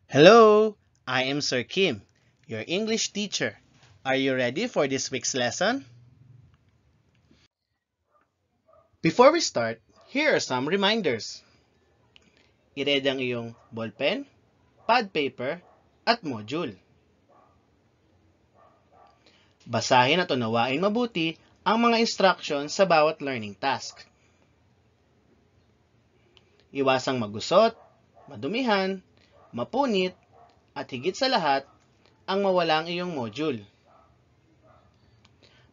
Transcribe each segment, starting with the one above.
Hello, I am Sir Kim, your English teacher. Are you ready for this week's lesson? Before we start, here are some reminders. I-ready ang iyong ballpen, pad paper, at module. Basahin at unawain mabuti ang mga instructions sa bawat learning task. Iwasang magusot, madumihan, mapunit, at higit sa lahat, ang mawala ang iyong module.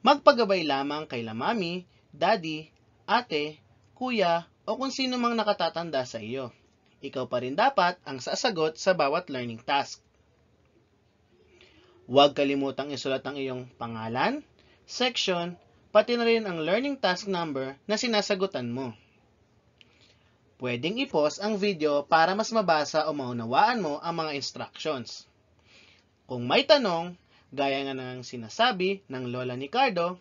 Magpagabay lamang kay mami, daddy, ate, kuya, o kung sino mang nakatatanda sa iyo. Ikaw pa rin dapat ang sasagot sa bawat learning task. Huwag kalimutang isulat ang iyong pangalan, section, pati na rin ang learning task number na sinasagutan mo. Pwedeng i-pause ang video para mas mabasa o maunawaan mo ang mga instructions. Kung may tanong, gaya nga ng sinasabi ng Lola ni Cardo,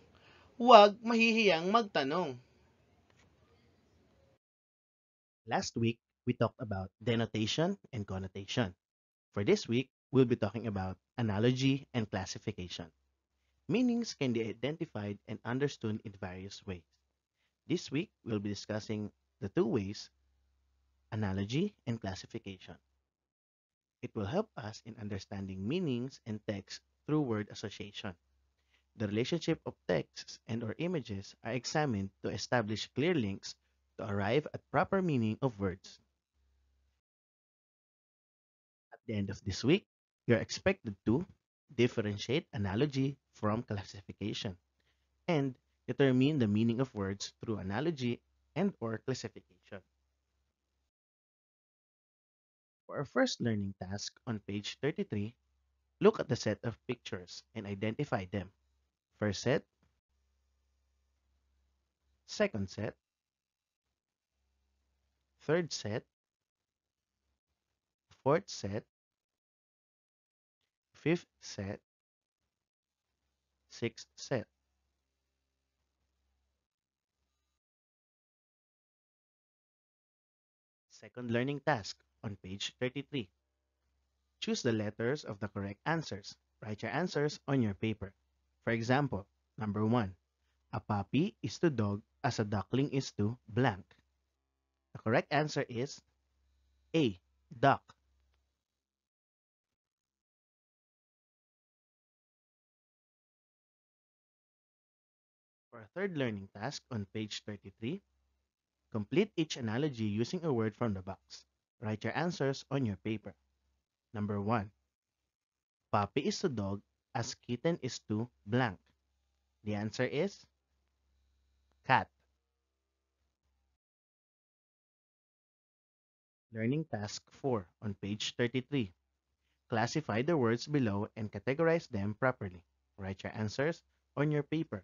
huwag mahihiyang magtanong. Last week, we talked about denotation and connotation. For this week, we'll be talking about analogy and classification. Meanings can be identified and understood in various ways. This week, we'll be discussing the two ways, analogy and classification. It will help us in understanding meanings and text through word association. The relationship of texts and or images are examined to establish clear links to arrive at proper meaning of words. At the end of this week, you're expected to differentiate analogy from classification and determine the meaning of words through analogy and or classification. For our first learning task on page 33, look at the set of pictures and identify them. First set, second set, third set, fourth set, fifth set, sixth set. Second learning task on page 33. Choose the letters of the correct answers. Write your answers on your paper. For example, number 1. A puppy is to dog as a duckling is to blank. The correct answer is A. Duck. For a third learning task on page 33, complete each analogy using a word from the box. Write your answers on your paper. Number 1. Puppy is to dog as kitten is to blank. The answer is cat. Learning task 4 on page 33. Classify the words below and categorize them properly. Write your answers on your paper.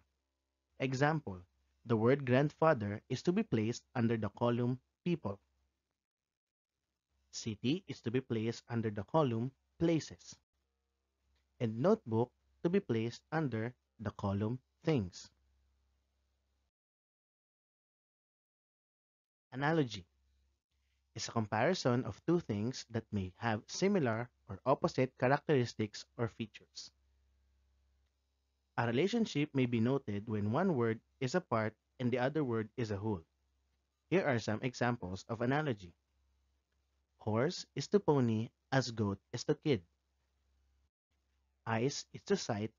Example, the word grandfather is to be placed under the column people. City is to be placed under the column places. And notebook to be placed under the column things. Analogy is a comparison of two things that may have similar or opposite characteristics or features. A relationship may be noted when one word is a part and the other word is a whole. Here are some examples of analogy. Horse is to pony as goat is to kid. Eyes is to sight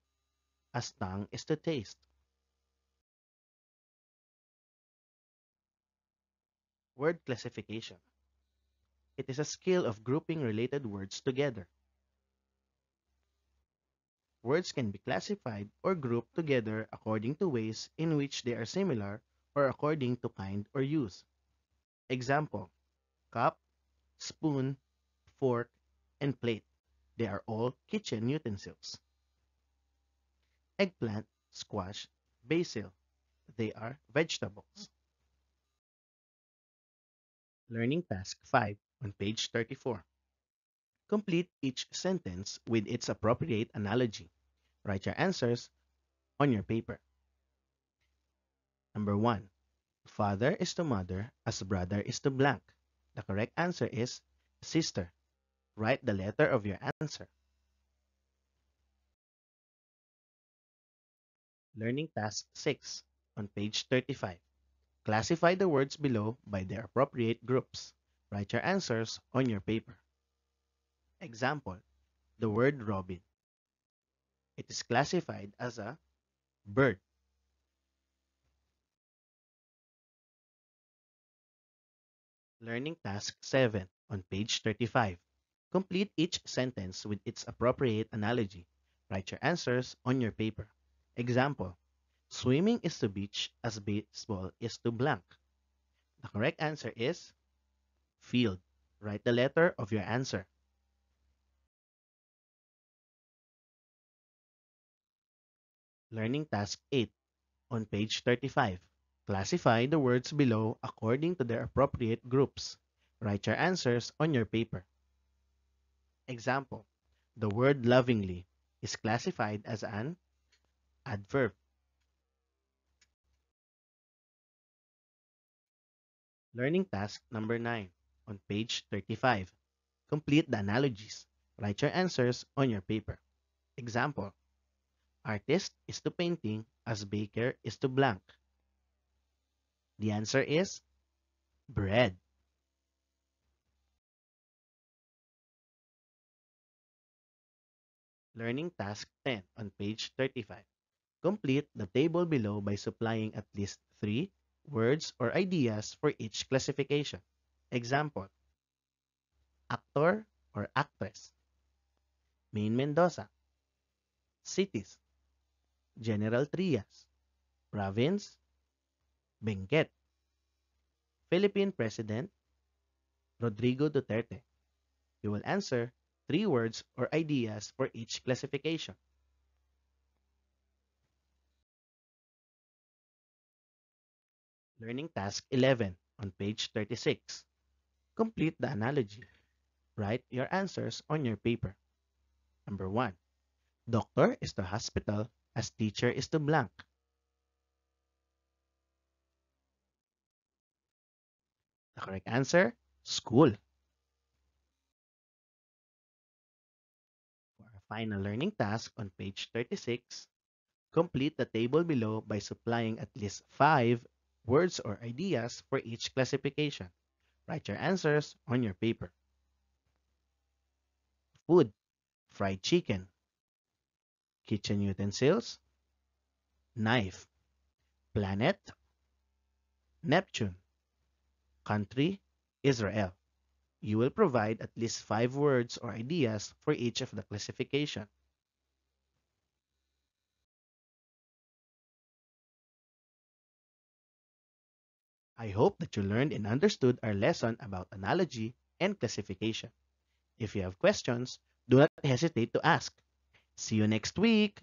as tongue is to taste. Word classification. It is a skill of grouping related words together. Words can be classified or grouped together according to ways in which they are similar or according to kind or use. Example, cup, spoon, fork, and plate. They are all kitchen utensils. Eggplant, squash, basil. They are vegetables. Learning Task 5 on page 34. Complete each sentence with its appropriate analogy. Write your answers on your paper. Number 1. Father is to mother as brother is to blank. The correct answer is sister. Write the letter of your answer. Learning Task 6 on page 35. Classify the words below by their appropriate groups. Write your answers on your paper. Example, the word robin. It is classified as a bird. Learning Task 7 on page 35. Complete each sentence with its appropriate analogy. Write your answers on your paper. Example, swimming is to beach as baseball is to blank. The correct answer is field. Write the letter of your answer. Learning Task 8 on page 35. Classify the words below according to their appropriate groups. Write your answers on your paper. Example, the word lovingly is classified as an adverb. Learning task number 9 on page 35. Complete the analogies. Write your answers on your paper. Example, artist is to painting as baker is to blank. The answer is bread. Learning task 10 on page 35. Complete the table below by supplying at least 3 words or ideas for each classification. Example, actor or actress, Main Mendoza, cities, General Trias, province, Benguet, Philippine President, Rodrigo Duterte. You will answer 3 words or ideas for each classification. Learning Task 11 on page 36. Complete the analogy. Write your answers on your paper. Number 1. Doctor is to hospital as teacher is to blank. The correct answer, school. For our final learning task on page 36, complete the table below by supplying at least 5 words or ideas for each classification. Write your answers on your paper. Food, fried chicken. Kitchen utensils, knife. Planet, Neptune. Country, Israel. You will provide at least 5 words or ideas for each of the classification. I hope that you learned and understood our lesson about analogy and classification. If you have questions, do not hesitate to ask. See you next week!